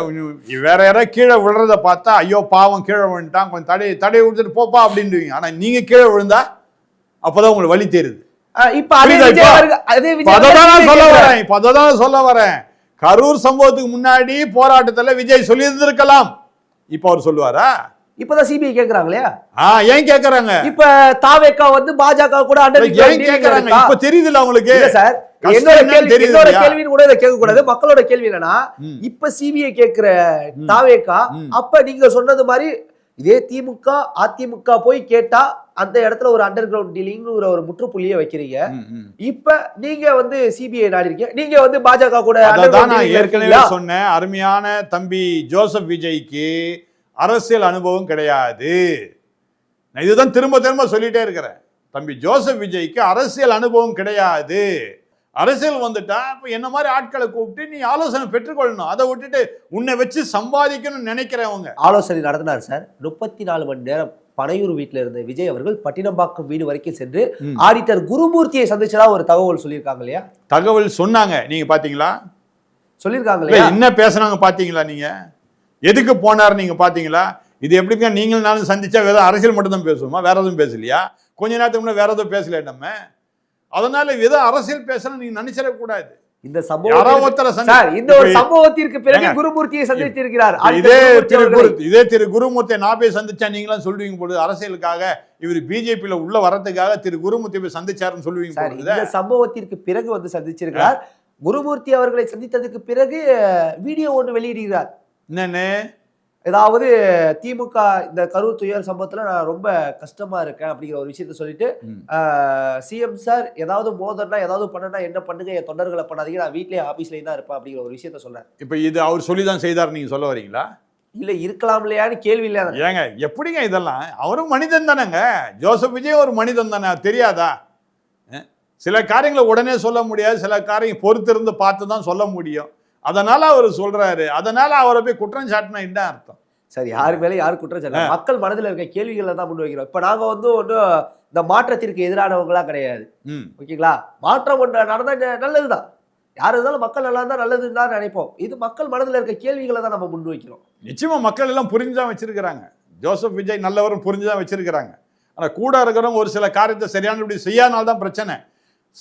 வேற யாராவது கீழே விழுறத பார்த்தா ஐயோ பாவம் கீழே விழுந்துட்டான், கொஞ்சம் தடை விழுந்துட்டு போப்பா அப்படின்றீங்க. ஆனா நீங்க கீழே விழுந்தா அப்பதான் உங்களுக்கு வலி தெரியுது. சொல்ல வரேன், கரூர் சம்பவத்துக்கு முன்னாடி போராட்டத்துல விஜய் சொல்லி இருந்திருக்கலாம், இப்ப அவர் சொல்லுவாரா? இப்பதான் சிபிஐ கேக்குறாங்களே. ஏன் கேக்குறாங்க? இப்ப தாவேகா வந்து பாஜக கூட கேக்குறாங்க, இப்ப தெரியுதுல அவங்களுக்கு. சார், என்னோட கேள்வின்னு கூட இதை கேட்க கூடாது, மக்களோட கேள்வி என்னன்னா, இப்ப சிபிஐ கேக்குற தாவேகா, அப்ப நீங்க சொன்னது மாதிரி இதே திமுக அதிமுக போய் கேட்டா அந்த இடத்துல ஒரு அண்டர் கிரவுண்ட் டீலிங் ஒரு முற்றுப்புள்ளியை வைக்கிறீங்க. இப்ப நீங்க வந்து சிபிஐ நாடி இருக்கீங்க, நீங்க வந்து பாஜக கூட ஏற்கனவே சொன்ன அருமையான தம்பி ஜோசப் விஜய்க்கு அரசியல் அனுபவம் கிடையாது. நான் இதுதான் திரும்ப திரும்ப சொல்லிட்டே இருக்கிறேன். தம்பி ஜோசப் விஜய்க்கு அரசியல் அனுபவம் கிடையாது. அரசியல் வந்துட்டா இப்ப என்ன மாதிரி ஆட்களை கூப்பிட்டு நீ ஆலோசனை பெற்றுக்கொள்ளணும். அதை விட்டுட்டு உன்னை வச்சு சம்பாதிக்கணும்னு நினைக்கிறவங்க. ஆலோசனை நடத்தினார் சார். 34 மணி நேரம் பனையூர் வீட்டுல இருந்த விஜய் அவர்கள் பட்டினம்பாக்கம் வீடு வரைக்கும் சென்று ஆடிட்டர் குருமூர்த்தியை சந்திச்சதா ஒரு தகவல் சொல்லியிருக்காங்க இல்லையா? தகவல் சொன்னாங்க, நீங்க பாத்தீங்களா? சொல்லியிருக்காங்க இல்லையா? என்ன பேசுனாங்க பாத்தீங்களா? நீங்க எதுக்கு போனார் நீங்க பாத்தீங்களா? இது எப்படிங்க நீங்கள் நானும் சந்திச்சா வேற அரசியல் மட்டும் தான் பேசுவோமா? வேற எதுவும் பேசலையா? கொஞ்ச நேரத்துக்கு முன்னாடி வேற எதுவும் பேசல நம்ம. அதனால ஏதோ அரசியல் பேசணும் நீங்க நினைச்சிட கூடாது. இந்த சம்பவத்திற்கு பிறகு குருமூர்த்தியை சந்தித்திருக்கிறார். இதே திரு குருமூர்த்தியை நான் போய் சந்திச்சா நீங்களாம் சொல்லுவீங்க பொழுது, அரசியலுக்காக இவர் பிஜேபியில உள்ள வரதுக்காக திரு குருமூர்த்தி போய் சந்திச்சாருன்னு சொல்லுவீங்க. இந்த சம்பவத்திற்கு பிறகு வந்து சந்திச்சிருக்கிறார். குருமூர்த்தி அவர்களை சந்தித்ததுக்கு பிறகு வீடியோ ஒன்று வெளியிடுகிறார். என்னன்னு, ஏதாவது திமுக இந்த கரூர் துயர் சம்பவத்துல நான் ரொம்ப கஷ்டமா இருக்கேன் அப்படிங்கிற ஒரு விஷயத்த சொல்லிட்டு, சிஎம் சார் ஏதாவது மோதனா ஏதாவது பண்ணனா என்ன பண்ணுங்க, என் தொண்டர்களை பண்ணாதீங்க, நான் வீட்லயே ஆபீஸ்லயும் தான் இருப்பேன் அப்படிங்கிற ஒரு விஷயத்த சொல்றேன். இப்ப இது அவர் சொல்லிதான் செய்தார் நீங்க சொல்ல வரீங்களா? இல்ல இருக்கலாம் இல்லையான்னு கேள்வி இல்ல. ஏங்க எப்படிங்க இதெல்லாம்? அவரும் மனிதன் தானேங்க. ஜோசப் விஜய் ஒரு மனிதன் தானே, தெரியாதா? சில காரியங்களை உடனே சொல்ல முடியாது, சில காரியம் பொறுத்திருந்து பார்த்து தான் சொல்ல முடியும். அதனால அவர் சொல்றாரு, அதனால அவரை போய் குற்றம் சாட்டினா என்ன அர்த்தம்? சரி, யாரு மேலே யாரு குற்றம் சாட்டல, மக்கள் மனதில் இருக்க கேள்விகளை தான் முன் வைக்கிறோம். இப்ப நாங்க வந்து ஒன்றும் இந்த மாற்றத்திற்கு எதிரானவங்களா கிடையாது, ஓகேங்களா? மாற்றம் ஒன்று நடந்தா நல்லதுதான், யாரு இருந்தாலும் மக்கள் நல்லா இருந்தா நல்லதுன்னு தான் நினைப்போம். இது மக்கள் மனதில் இருக்க கேள்விகளை தான் நம்ம முன் வைக்கிறோம். நிச்சயமா மக்கள் எல்லாம் புரிஞ்சுதான் வச்சிருக்கிறாங்க. ஜோசப் விஜய் நல்லவரும் புரிஞ்சுதான் வச்சிருக்கிறாங்க. ஆனா கூட இருக்கிறவங்க ஒரு சில காரியத்தை சரியானபடி செய்யாதனால்தான் பிரச்சனை.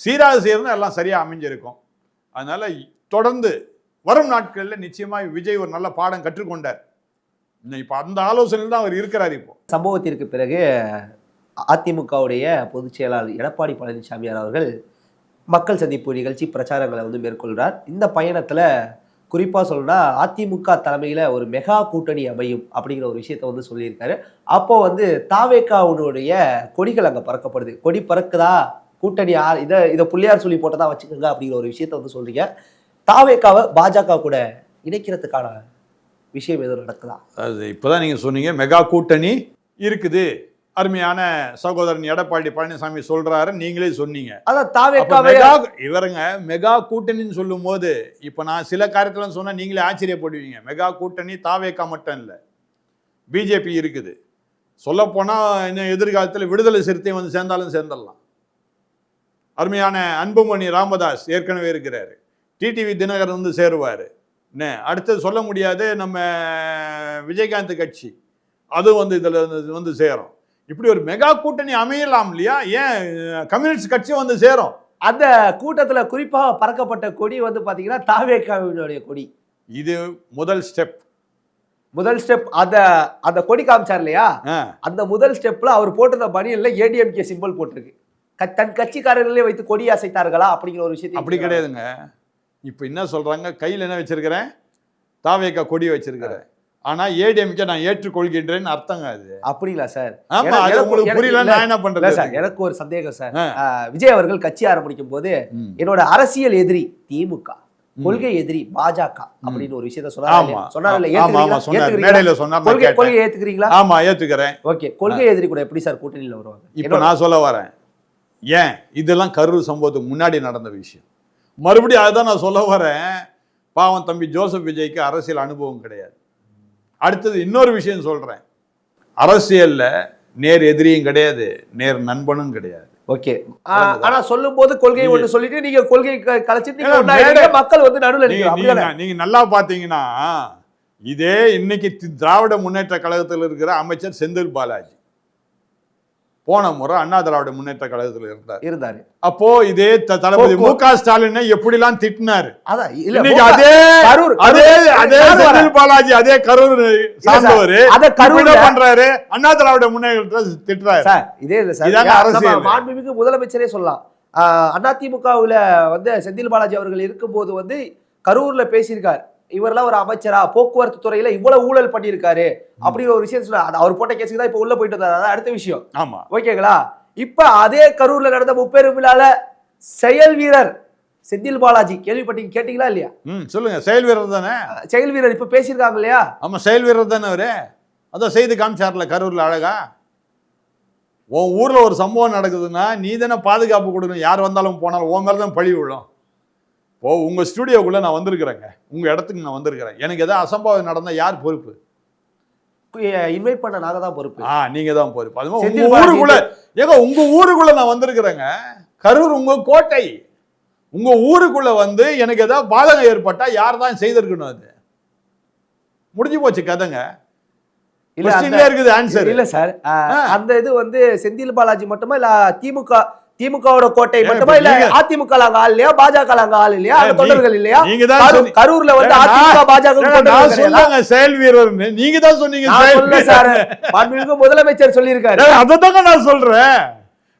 சீராக செய்யறது எல்லாம் சரியா அமைஞ்சிருக்கும். அதனால தொடர்ந்து வரும் நாட்களில் நிச்சயமா விஜய் ஒரு நல்ல பாடம் கற்றுக்கொண்டார். இப்ப அந்த ஆலோசனையில் தான் அவர் இருக்கிறார். இப்போ சம்பவத்திற்கு பிறகு அதிமுகவுடைய பொதுச் செயலாளர் எடப்பாடி பழனிசாமி அவர்கள் மக்கள் சந்திப்பு நிகழ்ச்சி பிரச்சாரங்களை வந்து மேற்கொள்கிறார். இந்த பயணத்துல குறிப்பா சொல்லணும்னா அதிமுக தலைமையில ஒரு மெகா கூட்டணி அமையும் அப்படிங்கிற ஒரு விஷயத்த வந்து சொல்லியிருக்காரு. அப்போ வந்து தாவேகாவுடைய கொடிகள் அங்க பறக்கப்படுது. கொடி பறக்குதா, கூட்டணி இதை புள்ளியார் சொல்லி போட்டதா வச்சுக்கோங்க அப்படிங்கிற ஒரு விஷயத்த வந்து சொல்றீங்க. தாவேகாவை பாஜக கூட இணைக்கிறதுக்கான விஷயம் எதுவும் நடக்குதா? அது இப்பதான் நீங்க சொன்னீங்க மெகா கூட்டணி இருக்குது. அருமையான சகோதரன் எடப்பாடி பழனிசாமி சொல்றாரு, நீங்களே சொன்னீங்க. அதான் அப்ப தாவேக்காவே இவருங்க மெகா கூட்டணின்னு சொல்லும் போது இப்ப நான் சில காரியத்துல சொன்னா நீங்களே ஆச்சரியப்படுவீங்க. மெகா கூட்டணி தாவேக்கா மட்டும் இல்ல, பிஜேபி இருக்குது. சொல்ல போனா இன்னும் எதிர்காலத்தில் விடுதலை சிறுத்தை வந்து சேர்ந்தாலும் சேர்ந்துடலாம். அருமையான அன்புமணி ராமதாஸ் ஏற்கனவே இருக்கிறாரு. டிடிவி தினகரன் வந்து சேருவாரு. என்ன அடுத்தது சொல்ல முடியாது, நம்ம விஜயகாந்த் கட்சி அது வந்து இதுல வந்து சேரும். இப்படி ஒரு மெகா கூட்டணி அமையலாம் இல்லையா? ஏன் கம்யூனிஸ்ட் கட்சி வந்து சேரும். அந்த கூட்டத்துல குறிப்பா பறக்கப்பட்ட கொடி வந்து பாத்தீங்கன்னா தாவேக்காவினுடைய கொடி. இது முதல் ஸ்டெப். முதல் ஸ்டெப் அந்த கொடி காமிச்சார் இல்லையா, அந்த முதல் ஸ்டெப்ல அவர் போட்டிருந்த பனியன்ல ஏடிஎம்கே சிம்பிள் போட்டிருக்கு. தன் கட்சிக்காரர்களே வைத்து கொடி அசைத்தார்களா அப்படிங்கிற ஒரு விஷயத்தை. அப்படி கிடையாதுங்க. இப்ப என்ன சொல்றாங்க, கையில் என்ன வச்சிருக்கிறேன், தாவேக்கா கொடி வச்சிருக்கிறேன், ஆனா ஏடிஎம்கே நான் ஏற்றுக்கொள்கின்றேன்னு அர்த்தங்க அது. அப்படிங்களா சார்? ஆமா, அது உங்களுக்கு புரியல, நான் என்ன பண்றது சார்? எனக்கு ஒரு சந்தேகம் சார். விஜய் அவர்கள் கட்சி ஆரம்பிக்கும் போது என்னோட அரசியல் எதிரி திமுக, கொள்கை எதிரி பாஜக அப்படின்னு ஒரு விஷயத்த சொன்னாரு. கொள்கை ஏத்துக்கிறீங்களா? ஆமா, ஏத்துக்கிறேன். ஓகே, கொள்கை எதிரி கூட எப்படி சார் கூட்டணியில வருவாங்க? இப்ப நான் சொல்ல வரேன், ஏன் இதெல்லாம் கரூர் சம்பவத்துக்கு முன்னாடி நடந்த விஷயம். மறுபடியும் அதுதான் நான் சொல்ல வரேன். பாவம் தம்பி ஜோசப் விஜய்க்கு அரசியல் அனுபவம் கிடையாது. அடுத்தது இன்னொரு விஷயம் சொல்றேன், அரசியல்ல நேர் எதிரியும் கிடையாது, நேர் நண்பனும் கிடையாது. ஓகே, ஆனா சொல்லும் போது கொள்கை ஒன்று சொல்லிட்டு நீங்க கொள்கை கலைச்சிட்டு மக்கள் வந்து நடுவில். நீங்க நல்லா பாத்தீங்கன்னா, இதே இன்னைக்கு திராவிட முன்னேற்ற கழகத்தில் இருக்கிற அமைச்சர் செந்தில் பாலாஜி போன முறை அண்ணா திராவிட முன்னேற்ற கழகத்தில் இருந்தாரு. அப்போ இதே தளபதி மு.க. ஸ்டாலினை எப்படிலாம் திட்டினாரு. அதே செந்தில் பாலாஜி அதே கரூர் சார்ந்தவர் பண்றாரு, அண்ணா திராவிட முன்னேற்ற திட்டுறாரு. இதே இல்ல சார், அரசியல் மாண்புமிகு முதலமைச்சரே சொல்லலாம். அதிமுகவுல வந்து செந்தில் பாலாஜி அவர்கள் இருக்கும்போது வந்து கரூர்ல பேசியிருக்காரு, இவரெல்லாம் ஒரு அமைச்சரா, போக்குவரத்து துறையில இவ்வளவு ஊழல் பண்ணியிருக்காரு அப்படிங்கிற ஒரு விஷயம் சொன்னார். அவர் போட்ட கேஸுக்கு தான் இப்ப உள்ள போயிட்டு வந்தாரு, அடுத்த விஷயம். ஆமா, ஓகேங்களா? இப்ப அதே கரூர்ல நடந்த முப்பெரும் விழால செயல் வீரர் செந்தில் பாலாஜி கேட்டீங்களா இல்லையா? சொல்லுங்க. செயல் வீரர் தானே. செயல் வீரர் இப்ப பேசியிருக்காங்க இல்லையா? ஆமா, செயல் வீரர் தானே அவரு. அதான் செய்து காமிச்சார்ல கரூர்ல அழகா. உன் ஊர்ல ஒரு சம்பவம் நடக்குதுன்னா நீ தானே பாதுகாப்பு கொடுக்கணும். யார் வந்தாலும் போனாலும் உன் மேலதான் பழி விழும். ஓ, உங்க ஸ்டுடியோக்குள்ள நான் வந்திருக்கிறேங்க, உங்க இடத்துக்கு நான் வந்திருக்கிறேன், எனக்கு ஏதாவது அசம்பாவிதம் நடந்தா யார் பொறுப்பு? இன்வைட் பண்ண நாங்க தான் பொறுப்பு. நீங்க தான் பொறுப்பு. அது உங்க ஊருக்குள்ள, உங்க ஊருக்குள்ள நான் வந்திருக்கிறேங்க. கரூர் உங்க கோட்டை. உங்க ஊருக்குள்ள வந்து எனக்கு ஏதாவது பாதகம் ஏற்பட்டா யார் தான் செய்திருக்கணும்? அது முடிஞ்சு போச்சு கதைங்க. இருக்குது ஆன்சர். இல்ல சார், அந்த இது வந்து செந்தில் பாலாஜி மட்டுமா இல்ல திமுகவோட கோட்டை மட்டுமா இல்ல அதிமுக ஆள் இல்லையா, பாஜக ஆள் இல்லையா, அந்த தொண்டர்கள் இல்லையா? கரூர்ல வந்து அதிமுக பாஜக செயல் வீரர் நீங்க தான் சொன்னீங்க சார். முதலமைச்சர் சொல்லியிருக்காரு. அதான் நான் சொல்றேன்.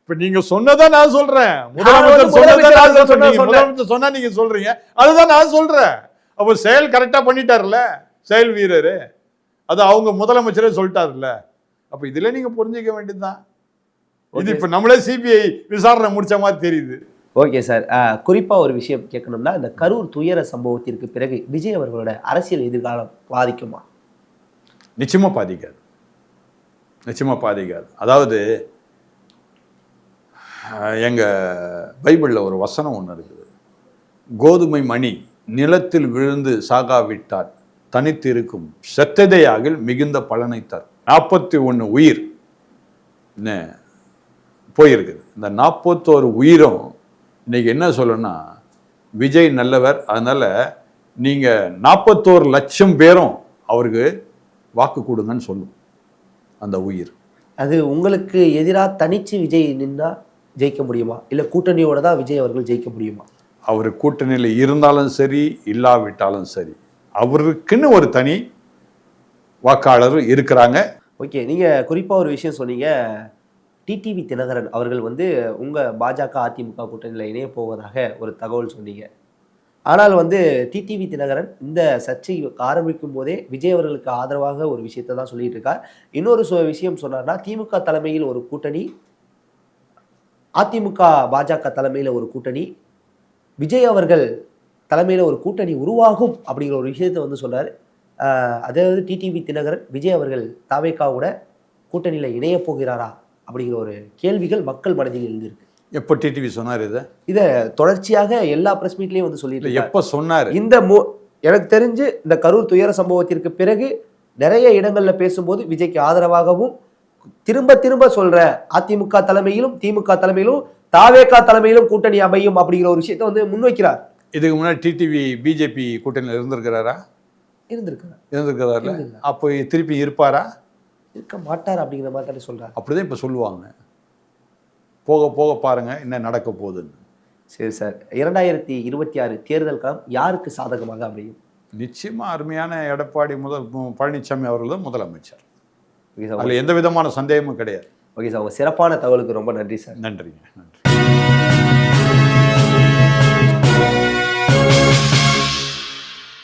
இப்ப நீங்க சொன்னதா நான் சொல்றேன். முதலமைச்சர் சொன்னா நீங்க சொல்றீங்க, அதுதான் நான் சொல்றேன். அப்ப செயல் கரெக்டா பண்ணிட்டாருல்ல செயல் வீரரு, அது அவங்க முதலமைச்சரே சொல்லிட்டாருல்ல. அப்ப இதுல நீங்க புரிஞ்சுக்க வேண்டியதுதான். இது இப்ப நம்மளே சிபிஐ விசாரணை முடிச்ச மாதிரி தெரியுது. ஓகே சார், குறிப்பா ஒரு விஷயம் கேட்கணும்னா, இந்த கரூர் துயர சம்பவத்திற்கு பிறகு விஜய் அவர்களோட அரசியல் எதிர்காலம் பாதிக்குமா? நிச்சயமா பாதிக்காது, நிச்சயமா பாதிக்காது. அதாவது எங்க பைபிள்ல ஒரு வசனம் ஒன்று இருக்குது, கோதுமை மணி நிலத்தில் விழுந்து சாகாவிட்டால் தனித்து இருக்கும், செத்ததையாகில் மிகுந்த பலனை தரும். 41 உயிர் போயிருக்குது. இந்த 41 உயிரும் இன்னைக்கு என்ன சொல்லணும்னா, விஜய் நல்லவர், அதனால நீங்க 41 லட்சம் பேரும் அவருக்கு வாக்கு கொடுங்கன்னு சொல்லும் அந்த உயிர். அது உங்களுக்கு எதிராக தனிச்சு விஜய் நின்னா ஜெயிக்க முடியுமா, இல்ல கூட்டணியோட தான் விஜய் அவர்கள் ஜெயிக்க முடியுமா? அவர் கூட்டணியில் இருந்தாலும் சரி இல்லாவிட்டாலும் சரி, அவருக்குன்னு ஒரு தனி வாக்காளர் இருக்கிறாங்க. ஓகே, நீங்க குறிப்பா ஒரு விஷயம் சொன்னீங்க, டிடிவி தினகரன் அவர்கள் வந்து உங்க பாஜக அதிமுக கூட்டணியில் இணைய போவதாக ஒரு தகவல் சொன்னீங்க. ஆனால் வந்து டிடிவி தினகரன் இந்த சர்ச்சை ஆரம்பிக்கும் போதே விஜய் அவர்களுக்கு ஆதரவாக ஒரு விஷயத்தை தான் சொல்லிட்டு இருக்கார். இன்னொரு விஷயம் சொன்னார்னா, திமுக தலைமையில் ஒரு கூட்டணி, அதிமுக பாஜக தலைமையில் ஒரு கூட்டணி, விஜய் அவர்கள் தலைமையில் ஒரு கூட்டணி உருவாகும் அப்படிங்கிற ஒரு விஷயத்தை வந்து சொன்னார். அதாவது டிடிவி தினகரன் விஜய் அவர்கள் தாவேக்காவோட கூட்டணியில இணைய போகிறாரா அப்படிங்கிற ஒரு கேள்விகள் மக்கள் மனதில் எழுந்திருக்கு. எப்போ டிடிவி சொன்னார் இதை? இதை தொடர்ச்சியாக எல்லா பிரஸ் மீட்லயும் வந்து சொல்லிட்டு இல்லை, இருக்காரு. எப்போ சொன்னார்? இந்த எனக்கு தெரிஞ்சு இந்த கரூர் துயர சம்பவத்திற்கு பிறகு நிறைய இடங்கள்ல பேசும்போது விஜய்க்கு ஆதரவாகவும் திரும்ப திரும்ப சொல்ற அதிமுக தலைமையிலும் திமுக தலைமையிலும் தாவேகா தலைமையிலும் கூட்டணி அமையும் அப்படிங்கிற ஒரு விஷயத்தை வந்து முன்வைக்கிறார். இதுக்கு முன்னாடி டிடிவி பிஜேபி கூட்டணியில் இருந்திருக்கிறாரா? இருந்திருக்கிறார்ல. அப்போ திருப்பி இருப்பாரா? இருக்க மாட்டார் அப்படிங்கிற மாதிரி தானே சொல்றாரு. அப்படிதான் இப்போ சொல்லுவாங்க. போக போக பாருங்க என்ன நடக்க போகுதுன்னு. சரி சார், 2026 தேர்தல் களம் யாருக்கு சாதகமாக அமையும்? நிச்சயமா அருமையான எடப்பாடி பழனிசாமி அவர்கள் தான் முதலமைச்சர். ஓகே சார், அதில் எந்த விதமான சந்தேகமும் கிடையாது. ஓகே சார், உங்க சிறப்பான தகவலுக்கு ரொம்ப நன்றி சார். நன்றிங்க, நன்றி.